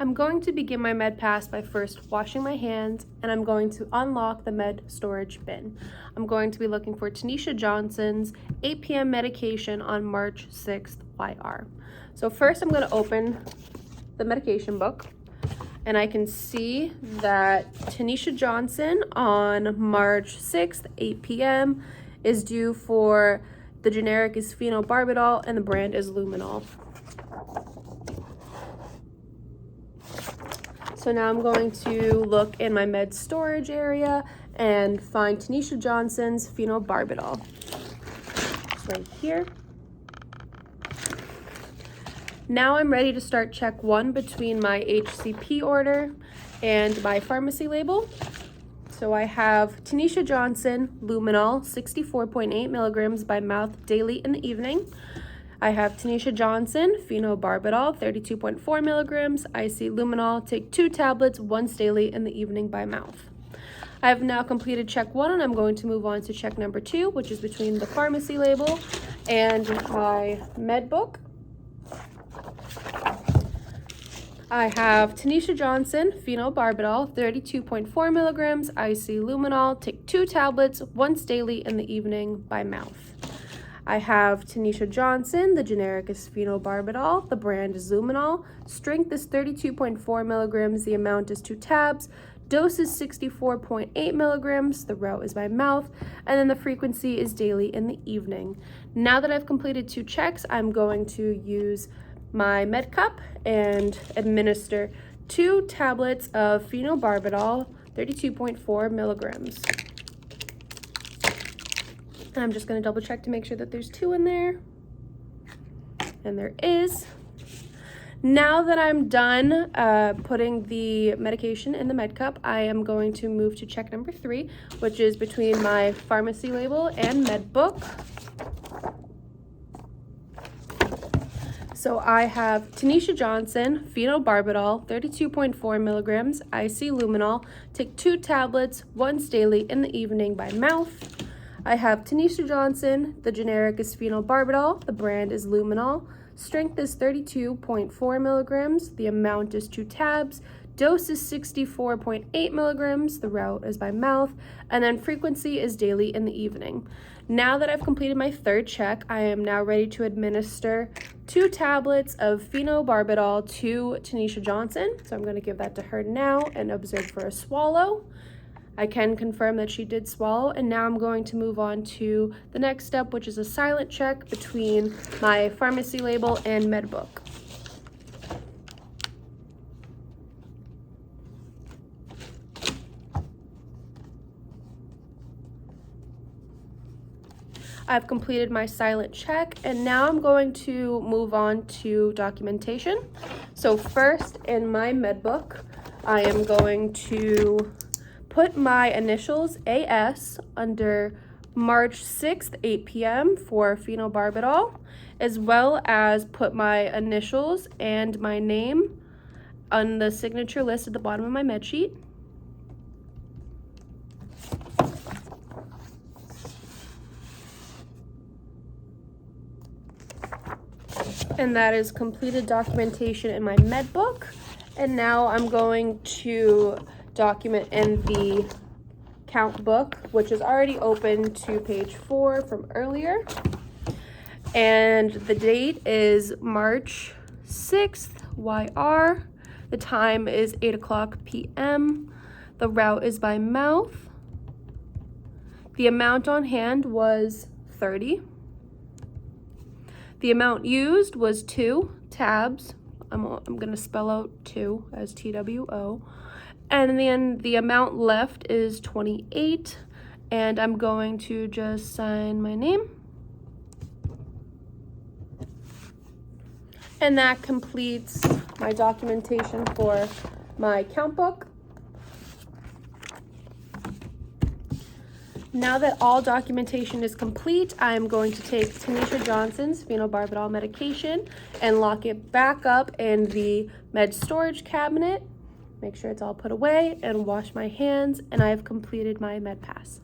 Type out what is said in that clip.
I'm going to begin my med pass by first washing my hands, and I'm going to unlock the med storage bin. I'm going to be looking for Tanisha Johnson's 8 p.m. medication on March 6th YR. So first I'm going to open the medication book, and I can see that Tanisha Johnson on March 6th, 8 p.m. is due for, the generic is phenobarbital and the brand is luminol. So now I'm going to look in my med storage area and find Tanisha Johnson's phenobarbital. It's right here. Now I'm ready to start check one between my HCP order and my pharmacy label. So I have Tanisha Johnson luminol 64.8 milligrams by mouth daily in the evening. I have Tanisha Johnson phenobarbital 32.4 milligrams IC luminol, take 2 tablets once daily in the evening by mouth. I have now completed check 1, and I'm going to move on to check number 2, which is between the pharmacy label and my med book. I have Tanisha Johnson phenobarbital 32.4 milligrams IC luminol, take 2 tablets once daily in the evening by mouth. I have Tanisha Johnson, the generic is phenobarbital, the brand is luminol, strength is 32.4 milligrams, the amount is 2 tabs, dose is 64.8 milligrams, the route is by mouth, and then the frequency is daily in the evening. Now that I've completed 2 checks, I'm going to use my med cup and administer 2 tablets of phenobarbital 32.4 milligrams. And I'm just going to double check to make sure that there's 2 in there. And there is. Now that I'm done putting the medication in the med cup, I am going to move to check number 3, which is between my pharmacy label and med book. So I have Tanisha Johnson phenobarbital 32.4 milligrams IC luminol, take 2 tablets once daily in the evening by mouth. I have Tanisha Johnson, the generic is phenobarbital, the brand is luminol, strength is 32.4 milligrams, the amount is 2 tabs, dose is 64.8 milligrams, the route is by mouth, and then frequency is daily in the evening. Now that I've completed my 3rd check, I am now ready to administer 2 tablets of phenobarbital to Tanisha Johnson. So I'm going to give that to her now and observe for a swallow. I can confirm that she did swallow, and now I'm going to move on to the next step, which is a silent check between my pharmacy label and med book. I've completed my silent check, and now I'm going to move on to documentation. So first, in my med book, I am going to put my initials AS under March 6th, 8 p.m. for phenobarbital, as well as put my initials and my name on the signature list at the bottom of my med sheet. And that is completed documentation in my med book. And now I'm going to document in the count book, which is already open to page 4 from earlier. And the date is March 6th, YR. The time is 8:00 p.m. The route is by mouth. The amount on hand was 30. The amount used was 2 tabs. I'm going to spell out 2 as TWO. And then the amount left is 28. And I'm going to just sign my name. And that completes my documentation for my count book. Now that all documentation is complete, I'm going to take Tanisha Johnson's phenobarbital medication and lock it back up in the med storage cabinet. Make sure it's all put away and wash my hands, and I have completed my med pass.